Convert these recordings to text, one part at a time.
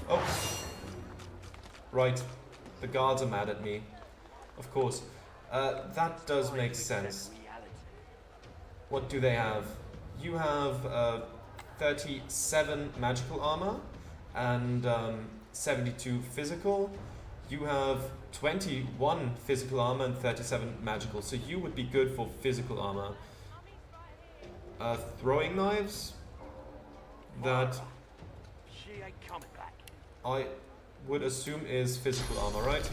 Oh. Right. The guards are mad at me. Of course. That does make sense. What do they have? You have 37 magical armor and 72 physical. You have 21 physical armor and 37 magical. So you would be good for physical armor. Throwing knives? That I would assume is physical armor, right?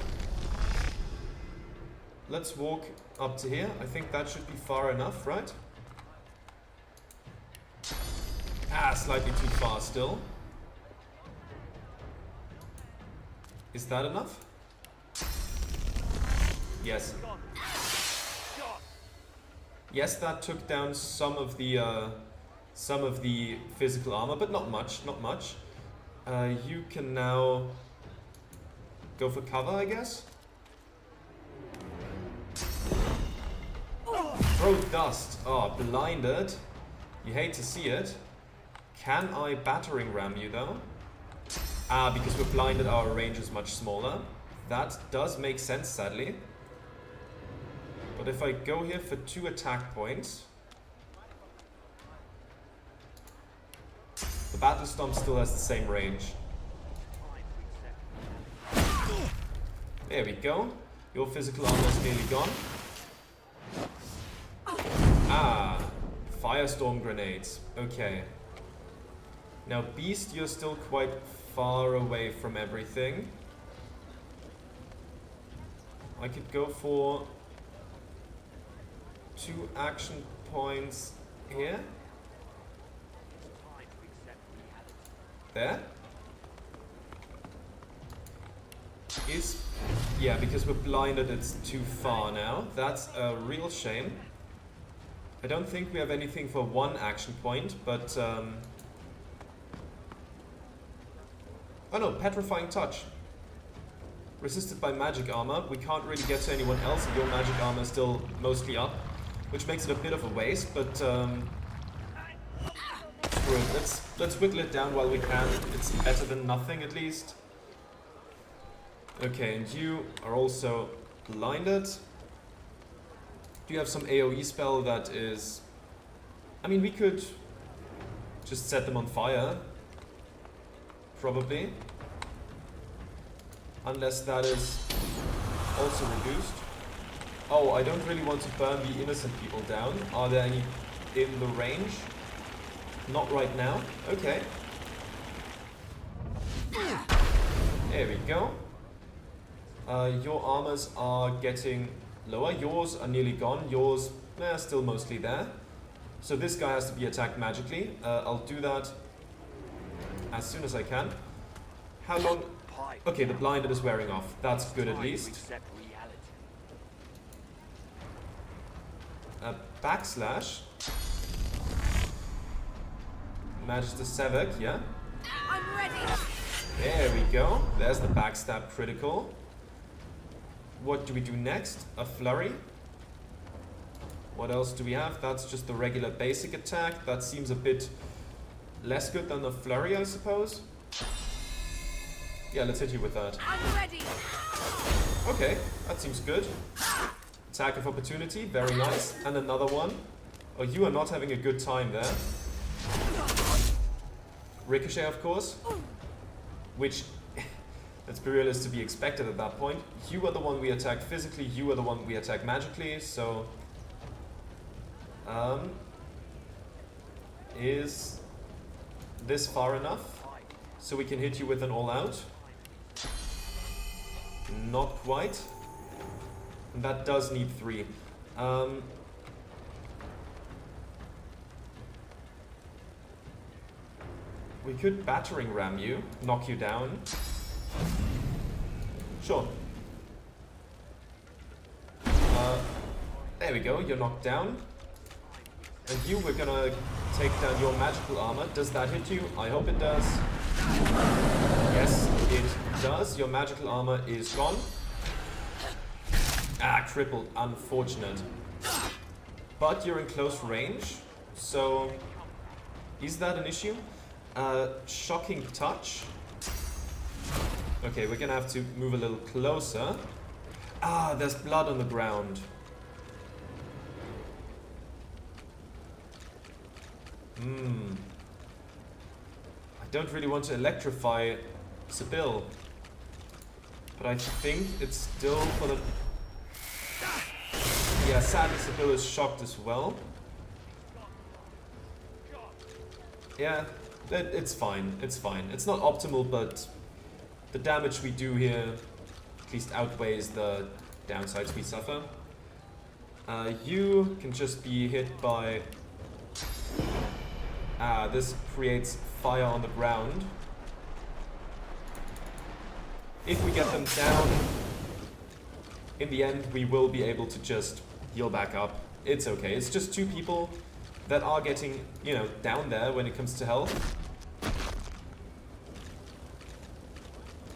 Let's walk up to here. I think that should be far enough, right? Ah, slightly too far still. Is that enough? Yes. Yes, that took down some of the physical armor, but not much, not much. You can now go for cover, I guess. Throw dust. Oh, blinded. You hate to see it. Can I battering ram you though? Ah, because we're blinded, our range is much smaller. That does make sense, sadly. But if I go here for 2 attack points, the Battle Stomp still has the same range. There we go. Your physical armor is nearly gone. Ah, firestorm grenades. Okay. Now, Beast, you're still quite far away from everything. I could go for 2 action points here. There. Yeah, because we're blinded, it's too far now. That's a real shame. I don't think we have anything for 1 action point, but oh no, Petrifying Touch. Resisted by magic armor. We can't really get to anyone else, and your magic armor is still mostly up, which makes it a bit of a waste, but screw it. Let's whittle it down while we can. It's better than nothing, at least. Okay, and you are also blinded. Do you have some AoE spell that is... I mean, we could just set them on fire. Probably. Unless that is also reduced. Oh, I don't really want to burn the innocent people down. Are there any in the range? Not right now. Okay. There we go. Your armors are getting lower. Yours are nearly gone. Yours, still mostly there. So this guy has to be attacked magically. I'll do that as soon as I can. How long? Okay, the blinded is wearing off. That's good at least. Backslash. Magister Sevek, yeah? I'm ready. There we go. There's the backstab critical. What do we do next? A flurry. What else do we have? That's just the regular basic attack. That seems a bit less good than the flurry, I suppose. Yeah, let's hit you with that. I'm ready. Okay, that seems good. Attack of opportunity, very nice. And another one. Oh, you are not having a good time there. Ricochet, of course. Which, let's be real, is to be expected at that point. You are the one we attack physically, you are the one we attack magically, so... is this far enough? So we can hit you with an all-out? Not quite. And that does need 3. We could battering ram you, knock you down. Sure. There we go, you're knocked down. And you, we're gonna take down your magical armor. Does that hit you? I hope it does. Yes, it does. Your magical armor is gone. Ah, crippled. Unfortunate. But you're in close range, so... Is that an issue? Shocking touch. Okay, we're gonna have to move a little closer. Ah, there's blood on the ground. I don't really want to electrify Sibyl. But I think it's still for the... Yeah, sadly Sibyl is shocked as well. Yeah, it's fine, it's fine. It's not optimal, but the damage we do here at least outweighs the downsides we suffer. You can just be hit by... this creates fire on the ground. If we get them down, in the end we will be able to just heal back up. It's okay, it's just 2 people that are getting, you know, down there when it comes to health.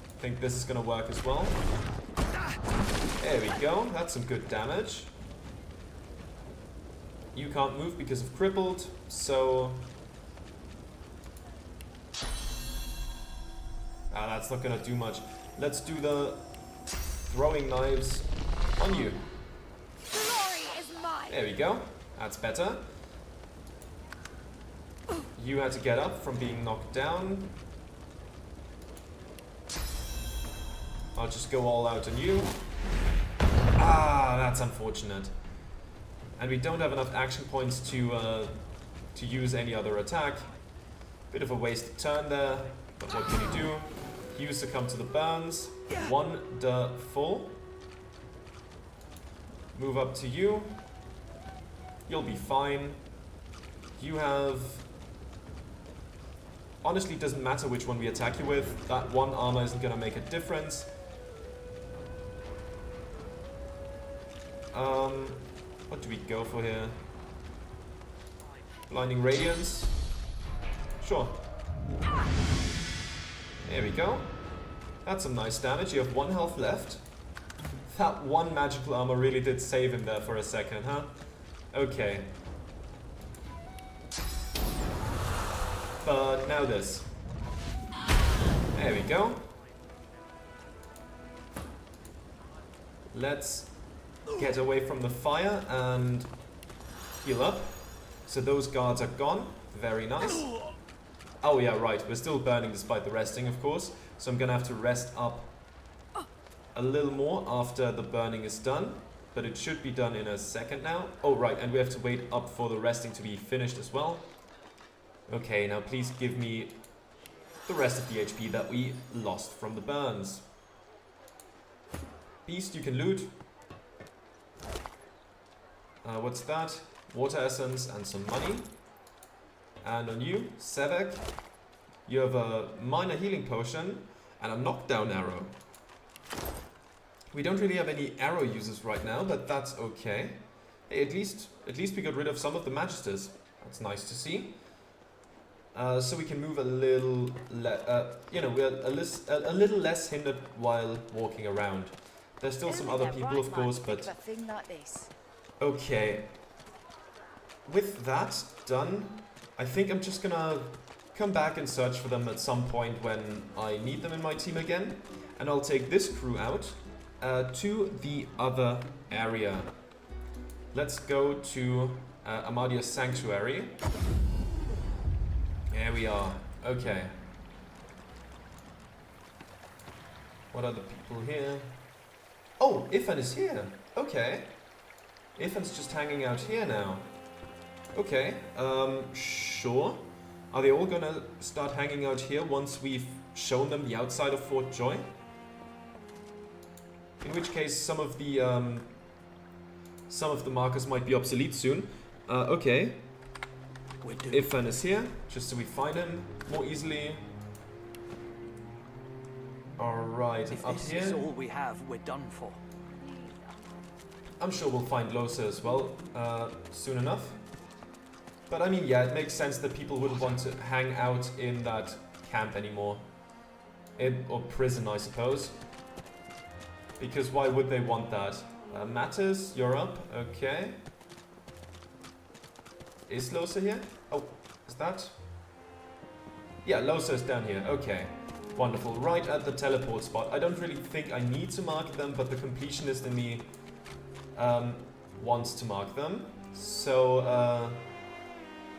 I think this is gonna work as well. There we go, that's some good damage. You can't move because of crippled, so... that's not gonna do much. Let's do the throwing knives on you. Glory is mine. There we go, that's better. You had to get up from being knocked down. I'll just go all out on you. That's unfortunate. And we don't have enough action points to use any other attack. Bit of a wasted turn there, but what can you do? You succumb to the burns. Wonderful. Move up to you. You'll be fine. You have... Honestly, it doesn't matter which one we attack you with. That 1 armor isn't gonna make a difference. What do we go for here? Blinding Radiance? Sure. There we go. That's some nice damage. You have 1 health left. That 1 magical armor really did save him there for a second, huh? Okay. But now this. There we go. Let's get away from the fire and heal up. So those guards are gone. Very nice. Oh yeah, right. We're still burning despite the resting, of course. So I'm gonna have to rest up a little more after the burning is done. But it should be done in a second now. Oh right, and we have to wait up for the resting to be finished as well. Okay, now please give me the rest of the HP that we lost from the burns. Beast, you can loot. What's that? Water essence and some money. And on you, Sevek, you have a minor healing potion and a knockdown arrow. We don't really have any arrow users right now, but that's okay. Hey, at least we got rid of some of the magisters. That's nice to see. So we can move a little, we're a little less hindered while walking around. There's still some other people, of course, but okay. With that done, I think I'm just gonna come back and search for them at some point when I need them in my team again, and I'll take this crew out to the other area. Let's go to Amadia's Sanctuary. There we are. Okay. What are the people here? Oh, Ifan is here. Okay. Ifan's just hanging out here now. Okay. Sure. Are they all gonna start hanging out here once we've shown them the outside of Fort Joy? In which case, some of the markers might be obsolete soon. Okay. Ifan is here, just so we find him more easily. Alright, If up this here. is all we have, we're done for. I'm sure we'll find Losa as well soon enough. But I mean, yeah, it makes sense that people wouldn't want to hang out in that camp anymore. Or prison, I suppose. Because why would they want that? Mattis, you're up. Okay. Is Losa here? Oh, is that? Yeah, Losa is down here. Okay. Wonderful. Right at the teleport spot. I don't really think I need to mark them, but the completionist in me wants to mark them. So,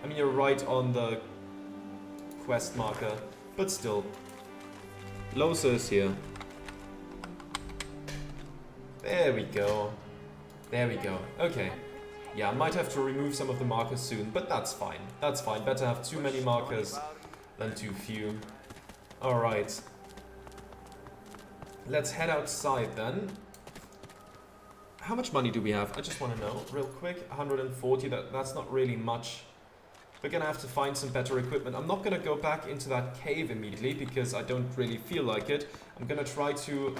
I mean, you're right on the quest marker, but still. Losa is here. There we go. There we go. Okay. Yeah, I might have to remove some of the markers soon, but that's fine. That's fine. Better have too many markers than too few. Alright. Let's head outside then. How much money do we have? I just want to know real quick. 140, that's not really much. We're gonna have to find some better equipment. I'm not gonna go back into that cave immediately because I don't really feel like it. I'm gonna try to,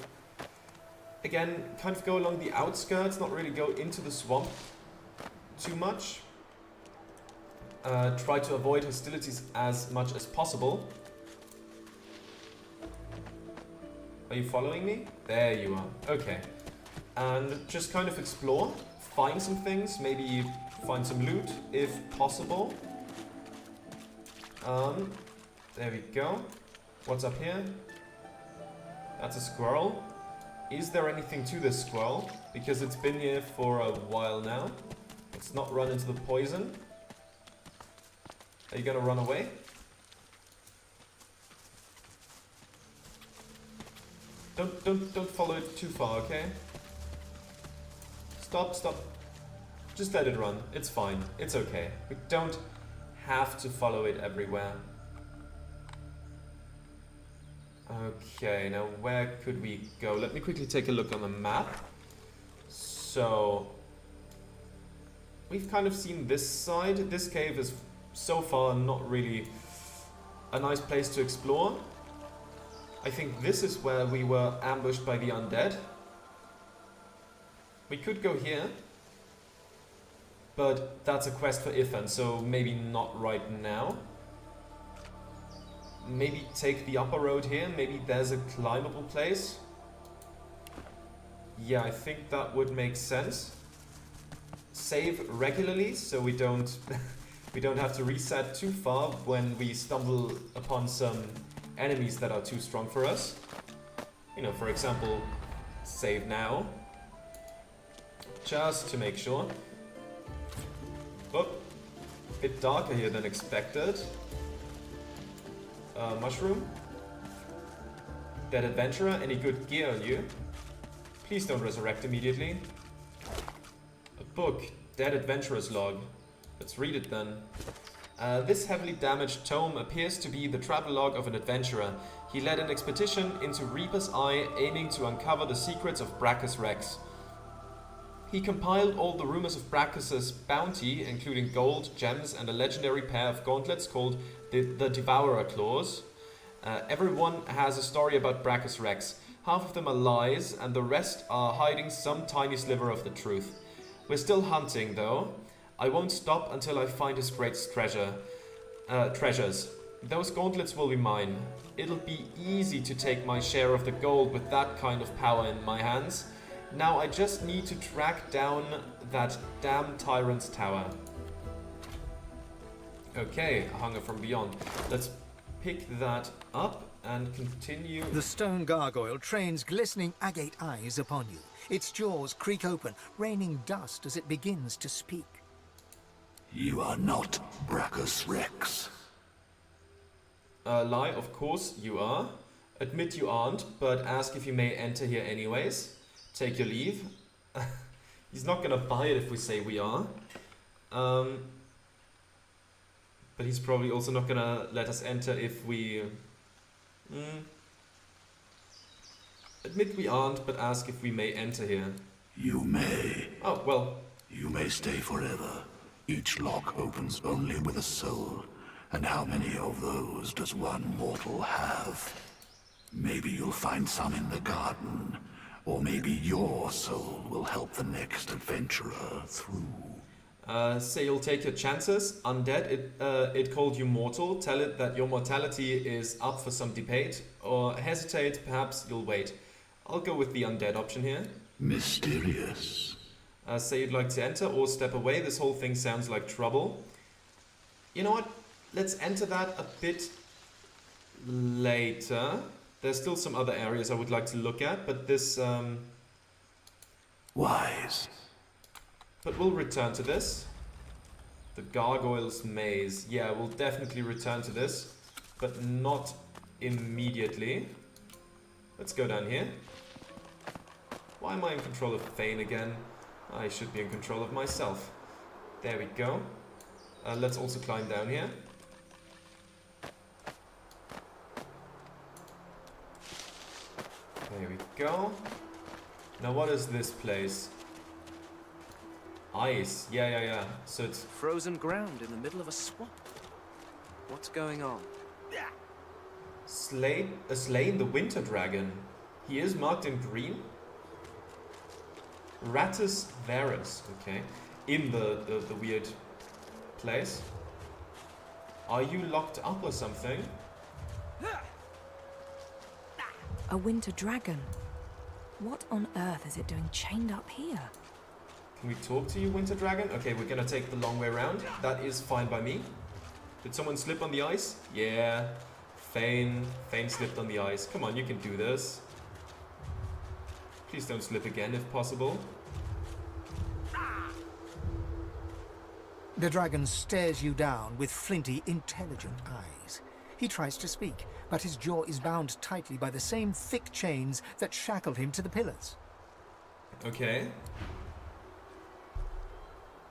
again, kind of go along the outskirts, not really go into the swamp too much. Try to avoid hostilities as much as possible. Are you following me? There you are. Okay. And just kind of explore, find some things, maybe find some loot if possible. There we go. What's up here? That's a squirrel. Is there anything to this squirrel? Because it's been here for a while now. Let's not run into the poison. Are you gonna run away? Don't follow it too far, okay? Stop. Just let it run. It's fine. It's okay. We don't have to follow it everywhere. Okay, now where could we go? Let me quickly take a look on the map. So, we've kind of seen this side. This cave is so far not really a nice place to explore. I think this is where we were ambushed by the undead. We could go here, but that's a quest for Ifan, so maybe not right now. Maybe take the upper road here, maybe there's a climbable place. Yeah, I think that would make sense. Save regularly, so we don't we don't have to reset too far when we stumble upon some enemies that are too strong for us. You know, for example, save now. Just to make sure. Oh, bit darker here than expected. Mushroom. Dead adventurer, any good gear on you? Please don't resurrect immediately. A book, Dead Adventurer's Log. Let's read it then. This heavily damaged tome appears to be the travelogue of an adventurer. He led an expedition into Reaper's Eye, aiming to uncover the secrets of Brachus Rex. He compiled all the rumors of Brachus's bounty, including gold, gems, and a legendary pair of gauntlets called the Devourer Claws. Everyone has a story about Brachus Rex. Half of them are lies, and the rest are hiding some tiny sliver of the truth. We're still hunting, though. I won't stop until I find his greatest treasures. Those gauntlets will be mine. It'll be easy to take my share of the gold with that kind of power in my hands. Now I just need to track down that damn tyrant's tower. Okay, Hunger from Beyond. Let's pick that up and continue. The stone gargoyle trains glistening agate eyes upon you. Its jaws creak open, raining dust as it begins to speak. You are not Brachus Rex. Lie, of course you are. Admit you aren't, but ask if you may enter here anyways. Take your leave. He's not gonna buy it if we say we are. But he's probably also not gonna let us enter if we... Admit we aren't, but ask if we may enter here. You may. Oh, well. You may stay forever. Each lock opens only with a soul. And how many of those does one mortal have? Maybe you'll find some in the garden. Or maybe your soul will help the next adventurer through. Say you'll take your chances. Undead, it called you mortal. Tell it that your mortality is up for some debate. Or hesitate, perhaps you'll wait. I'll go with the undead option here. Mysterious. Say you'd like to enter or step away. This whole thing sounds like trouble. You know what? Let's enter that a bit later. There's still some other areas I would like to look at, but this... Wise. But we'll return to this. The Gargoyle's Maze. Yeah, we'll definitely return to this, but not immediately. Let's go down here. Why am I in control of Thane again? I should be in control of myself. There we go. Let's also climb down here. There we go. Now what is this place? Ice. Yeah. So it's... Frozen ground in the middle of a swamp. What's going on? Slane the Winter Dragon. He is marked in green. Rattus Varus. Okay. In the weird place. Are you locked up or something? A winter dragon. What on earth is it doing chained up here? Can we talk to you, Winter Dragon? Okay, we're gonna take the long way around. That is fine by me. Did someone slip on the ice? Yeah. Thane slipped on the ice. Come on, you can do this. Please don't slip again if possible. The dragon stares you down with flinty, intelligent eyes. He tries to speak, but his jaw is bound tightly by the same thick chains that shackled him to the pillars. Okay.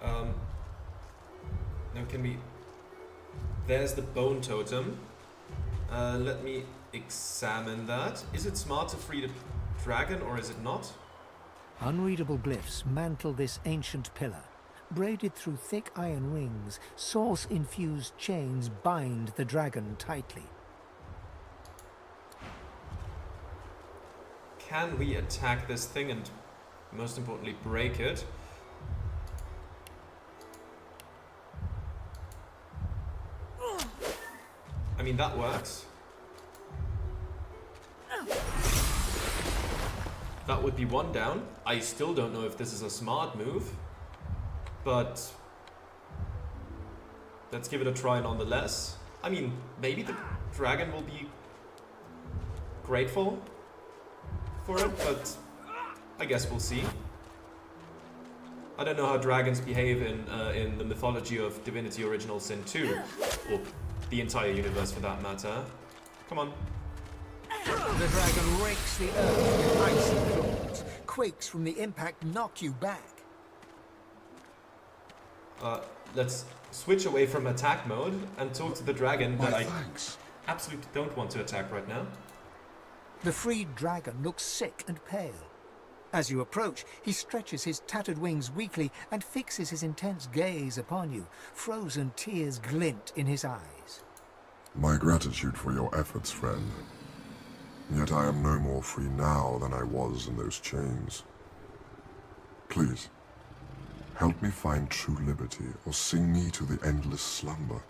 Now can we... There's the bone totem. Let me examine that. Is it smart to free the dragon or is it not? Unreadable glyphs mantle this ancient pillar. Braided through thick iron rings, source-infused chains bind the dragon tightly. Can we attack this thing and, most importantly, break it? I mean, that works. That would be one down. I still don't know if this is a smart move, but let's give it a try nonetheless. I mean, maybe the dragon will be grateful for it, but I guess we'll see. I don't know how dragons behave in the mythology of Divinity Original Sin 2, or the entire universe for that matter. Come on. The dragon rakes the earth with icy claws. Quakes from the impact knock you back. Let's switch away from attack mode and talk to the dragon that I absolutely don't want to attack right now. The freed dragon looks sick and pale. As you approach, he stretches his tattered wings weakly and fixes his intense gaze upon you. Frozen tears glint in his eyes. My gratitude for your efforts, friend. Yet I am no more free now than I was in those chains. Please, help me find true liberty, or sing me to the endless slumber.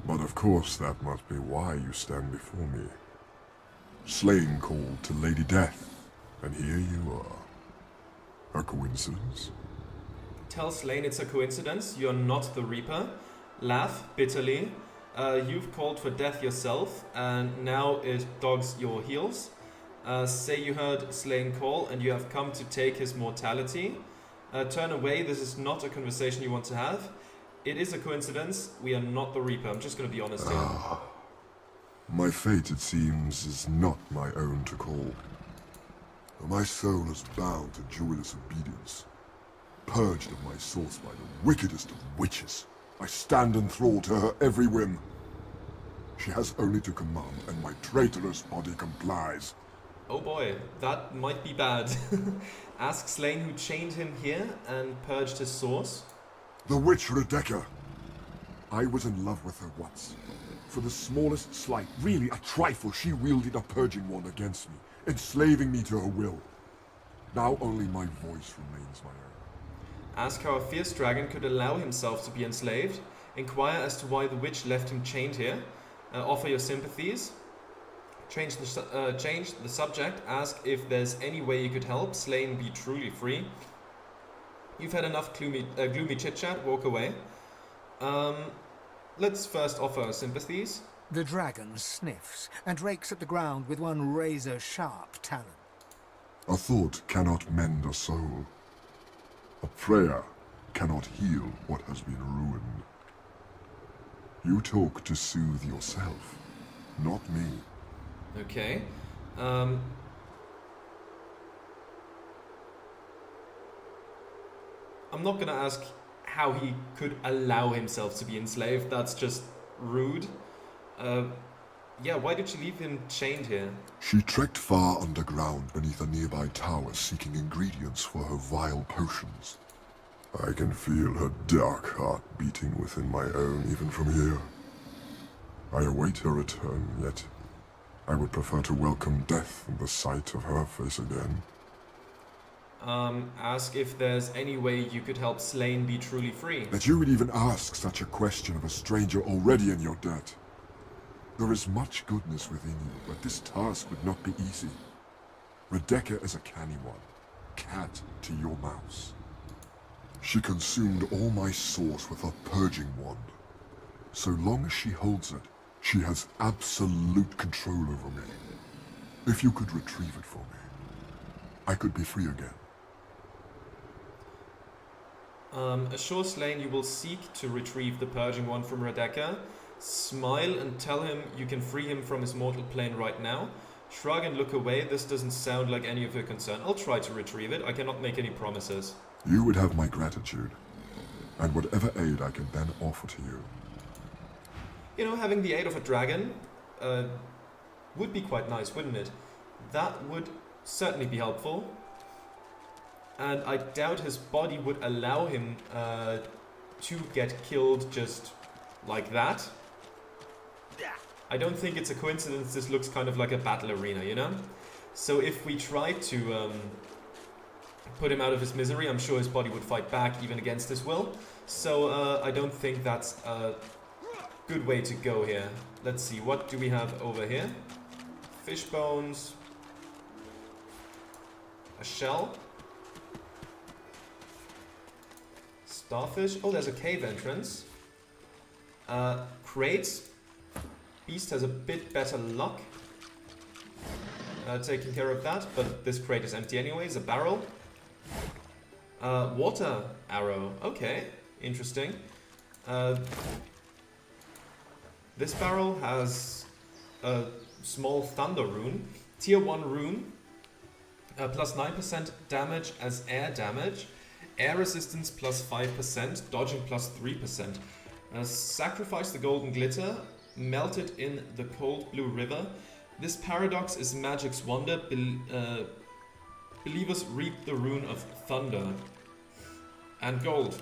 But of course that must be why you stand before me. Slane called to Lady Death, and here you are. A coincidence? Tell Slane it's a coincidence. You're not the Reaper. Laugh bitterly. You've called for death yourself, and now it dogs your heels. Say you heard Slane call, and you have come to take his mortality. Turn away, this is not a conversation you want to have. It is a coincidence, we are not the Reaper, I'm just gonna be honest here. My fate, it seems, is not my own to call. My soul is bound to joyless obedience. Purged of my source by the wickedest of witches, I stand enthralled to her every whim. She has only to command, and my traitorous body complies. Oh boy, that might be bad. Ask Slane who chained him here and purged his source. The witch Rebecca. I was in love with her once. For the smallest slight, really a trifle, she wielded a purging wand against me, enslaving me to her will. Now only my voice remains my own. Ask how a fierce dragon could allow himself to be enslaved. Inquire as to why the witch left him chained here. Offer your sympathies. Change the subject. Ask if there's any way you could help Slane be truly free. You've had enough gloomy chit-chat. Walk away. Let's first offer our sympathies. The dragon sniffs and rakes at the ground with one razor-sharp talon. A thought cannot mend a soul. A prayer cannot heal what has been ruined. You talk to soothe yourself, not me. Okay. I'm not gonna ask how he could allow himself to be enslaved. That's just rude. Yeah, why did she leave him chained here? She trekked far underground beneath a nearby tower seeking ingredients for her vile potions. I can feel her dark heart beating within my own even from here. I await her return, yet I would prefer to welcome death in the sight of her face again. Ask if there's any way you could help Slane be truly free. That you would even ask such a question of a stranger already in your debt. There is much goodness within you, but this task would not be easy. Rebecca is a canny one, cat to your mouse. She consumed all my source with her purging wand. So long as she holds it, she has absolute control over me. If you could retrieve it for me, I could be free again. Assure Slane you will seek to retrieve the purging wand from Rebecca. Smile and tell him you can free him from his mortal plane right now. Shrug and look away. This doesn't sound like any of your concern. I'll try to retrieve it. I cannot make any promises. You would have my gratitude, and whatever aid I can then offer to you. You know, having the aid of a dragon would be quite nice, wouldn't it? That would certainly be helpful. And I doubt his body would allow him to get killed just like that. I don't think it's a coincidence this looks kind of like a battle arena, you know? So if we try to put him out of his misery, I'm sure his body would fight back even against his will. So I don't think that's a good way to go here. Let's see, what do we have over here? Fish bones. A shell. Starfish. Oh, there's a cave entrance. Crates. Beast has a bit better luck taking care of that, but this crate is empty anyways. A barrel. Water arrow. Okay, interesting. This barrel has a small thunder rune. Tier 1 rune. Plus 9% damage as air damage. Air resistance plus 5%. Dodging plus 3%. Sacrifice the golden glitter. Melt it in the cold blue river. This paradox is magic's wonder. Believers reap the rune of thunder. And gold.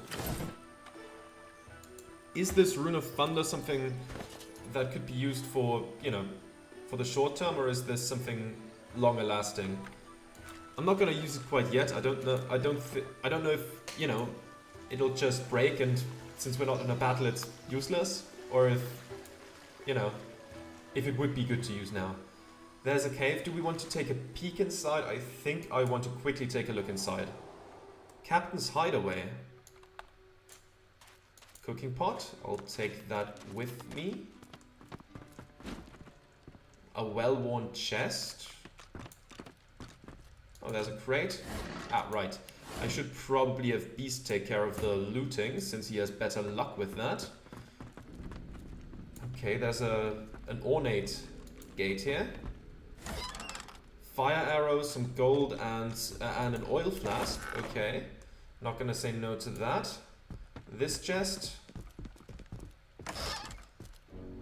Is this rune of thunder something that could be used for, you know, for the short term, or is this something longer lasting? I'm not gonna use it quite yet. I don't know. I don't know if, you know, it'll just break and since we're not in a battle it's useless, or if, you know, if it would be good to use now. There's a cave. Do we want to take a peek inside? I think I want to quickly take a look inside. Captain's hideaway. Cooking pot. I'll take that with me. A well-worn chest. Oh, there's a crate. Ah, right. I should probably have Beast take care of the looting, since he has better luck with that. Okay, there's an ornate gate here. Fire arrows, some gold, and an oil flask. Okay, not gonna say no to that. This chest.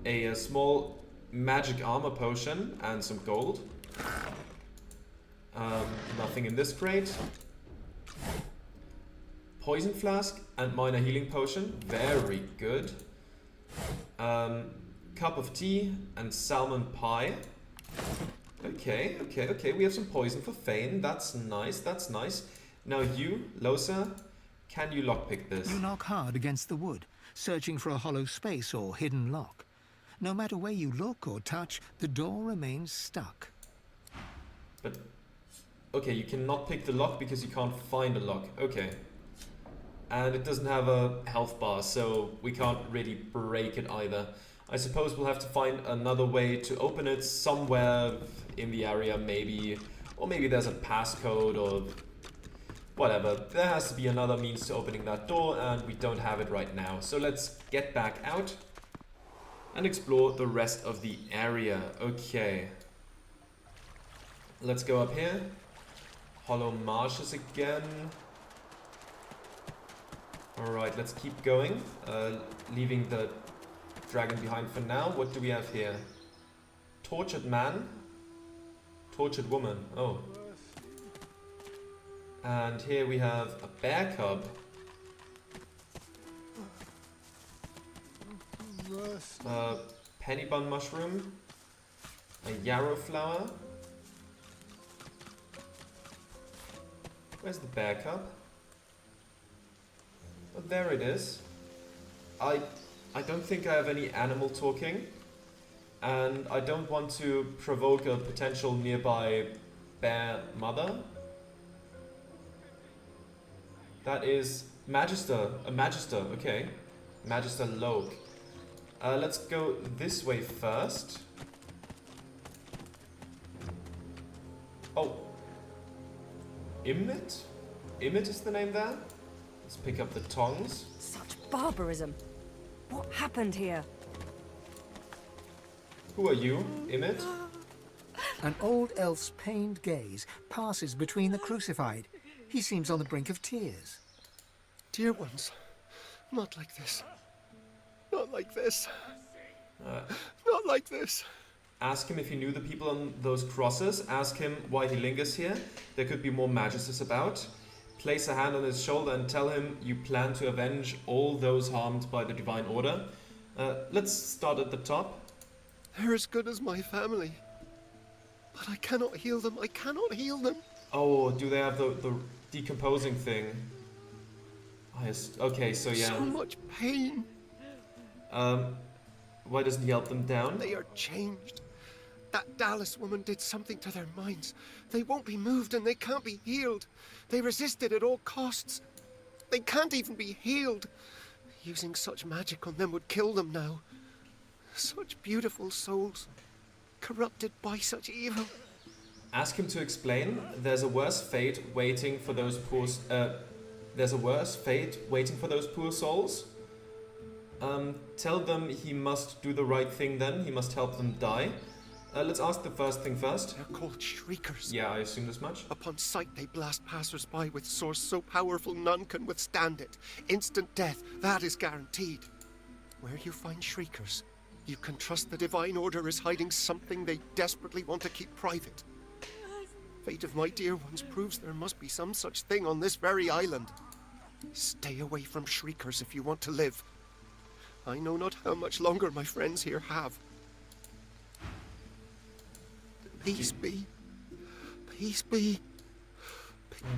A small magic armor potion and some gold. Nothing in this crate. Poison flask and minor healing potion. Very good. Cup of tea and salmon pie. Okay. We have some poison for Fane. That's nice, that's nice. Now you, Losa, can you lockpick this? You knock hard against the wood, searching for a hollow space or hidden lock. No matter where you look or touch, the door remains stuck. But, okay, you cannot pick the lock because you can't find a lock. Okay. And it doesn't have a health bar, so we can't really break it either. I suppose we'll have to find another way to open it somewhere in the area, maybe. Or maybe there's a passcode or whatever. There has to be another means to opening that door, and we don't have it right now. So let's get back out and explore the rest of the area. Okay. Let's go up here. Hollow marshes again. Alright, let's keep going. Leaving the dragon behind for now. What do we have here? Tortured man. Tortured woman. Oh. And here we have a bear cub. Penny bun mushroom. A yarrow flower. Where's the bear cub? Oh, there it is. I don't think I have any animal talking. And I don't want to provoke a potential nearby bear mother. That is Magister. A Magister, okay. Magister Loke. Let's go this way first. Oh. Immit? Immit is the name there? Let's pick up the tongs. Such barbarism. What happened here? Who are you, Immit? An old elf's pained gaze passes between the crucified. He seems on the brink of tears. Dear ones, not like this. Not like this. Not like this. Ask him if he knew the people on those crosses. Ask him why he lingers here. There could be more magisters about. Place a hand on his shoulder and tell him you plan to avenge all those harmed by the Divine Order. Let's start at the top. They're as good as my family. But I cannot heal them. I cannot heal them. Oh, do they have the decomposing thing? Oh, yes. Okay, so yeah. So much pain. Why doesn't he help them down? They are changed. That Dallas woman did something to their minds. They won't be moved and they can't be healed. They resisted at all costs. They can't even be healed. Using such magic on them would kill them now. Such beautiful souls, corrupted by such evil. Ask him to explain. There's a worse fate waiting for those poor. There's a worse fate waiting for those poor souls. Tell them he must do the right thing. Then he must help them die. Let's ask the first thing first. They're called shriekers. Yeah, I assumed as much. Upon sight, they blast passers-by with swords so powerful none can withstand it. Instant death, that is guaranteed. Where you find shriekers, you can trust the Divine Order is hiding something they desperately want to keep private. Fate of my dear ones proves there must be some such thing on this very island. Stay away from shriekers if you want to live. I know not how much longer my friends here have. Peace be. Peace be.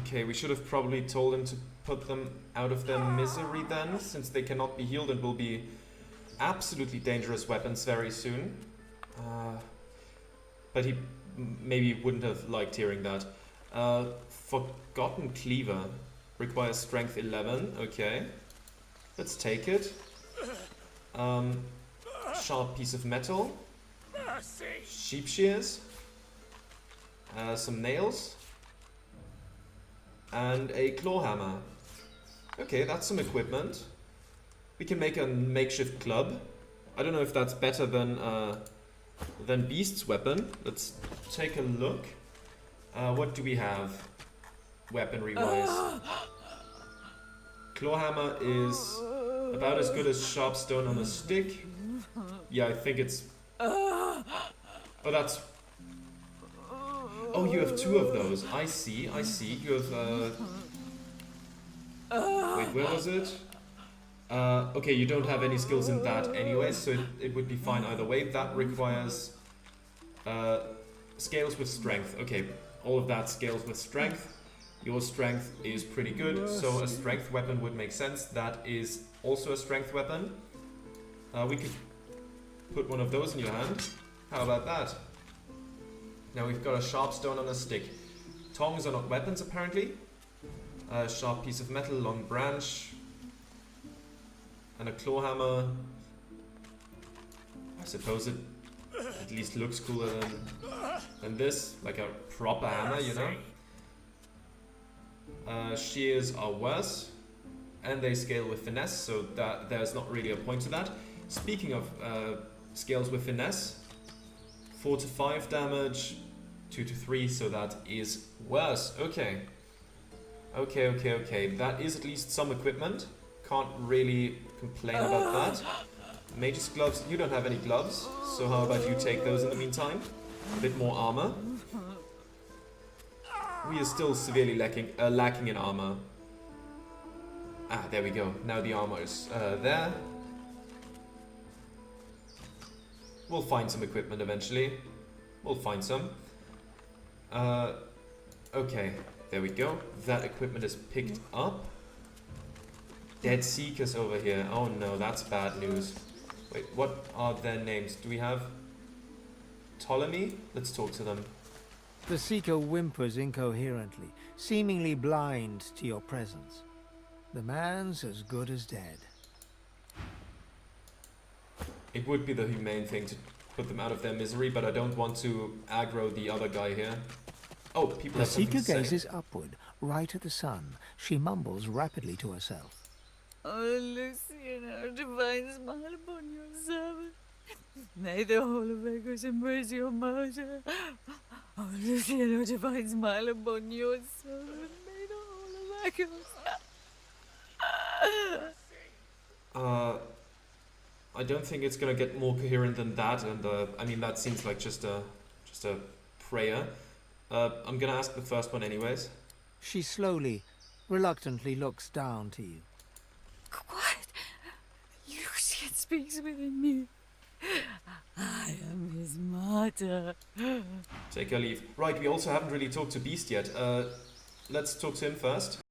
Okay, we should have probably told him to put them out of their misery then, since they cannot be healed and will be absolutely dangerous weapons very soon. But he maybe wouldn't have liked hearing that. Forgotten Cleaver requires strength 11. Okay, let's take it. Sharp piece of metal. Sheep shears. Some nails. And a claw hammer. Okay, that's some equipment. We can make a makeshift club. I don't know if that's better than Beast's weapon. Let's take a look. What do we have weaponry-wise? Claw hammer is about as good as sharp stone on a stick. Yeah, I think it's... Oh, that's... Oh, you have two of those. I see, I see. You have... Wait, where was it? Okay, you don't have any skills in that anyway, so it would be fine either way. That requires... scales with strength. Okay, all of that scales with strength. Your strength is pretty good, so a strength weapon would make sense. That is also a strength weapon. We could put one of those in your hand. How about that? Now we've got a sharp stone on a stick. Tongs are not weapons apparently. A sharp piece of metal, long branch. And a claw hammer. I suppose it at least looks cooler than this, like a proper hammer, you know? Shears are worse, and they scale with finesse, so that there's not really a point to that. Speaking of scales with finesse, 4 to 5 damage, 2 to 3, so that is worse. Okay. Okay. That is at least some equipment. Can't really complain about that. Mage's gloves, you don't have any gloves, so how about you take those in the meantime? A bit more armor. We are still severely lacking in armor. Ah, there we go. Now the armor is there. We'll find some equipment eventually. We'll find some. Okay, there we go. That equipment is picked up. Dead Seekers over here. Oh no, that's bad news. Wait, what are their names? Do we have Ptolemy? Let's talk to them. The Seeker whimpers incoherently, seemingly blind to your presence. The man's as good as dead. It would be the humane thing to put them out of their misery, but I don't want to aggro the other guy here. Oh, people The have something Seeker to say. gazes upward, right at the sun. She mumbles rapidly to herself. Oh, Lucian, our divine smile upon your servant. May the whole of Echoes embrace your martyr. Oh, Lucian, our divine smile upon your servant. May the whole of Echoes. I don't think it's gonna get more coherent than that, and I mean that seems like just a prayer. I'm gonna ask the first one anyways. She slowly, reluctantly looks down to you. Quiet. Lucian speaks within me. I am his martyr. Take your leave. Right, we also haven't really talked to Beast yet. Let's talk to him first.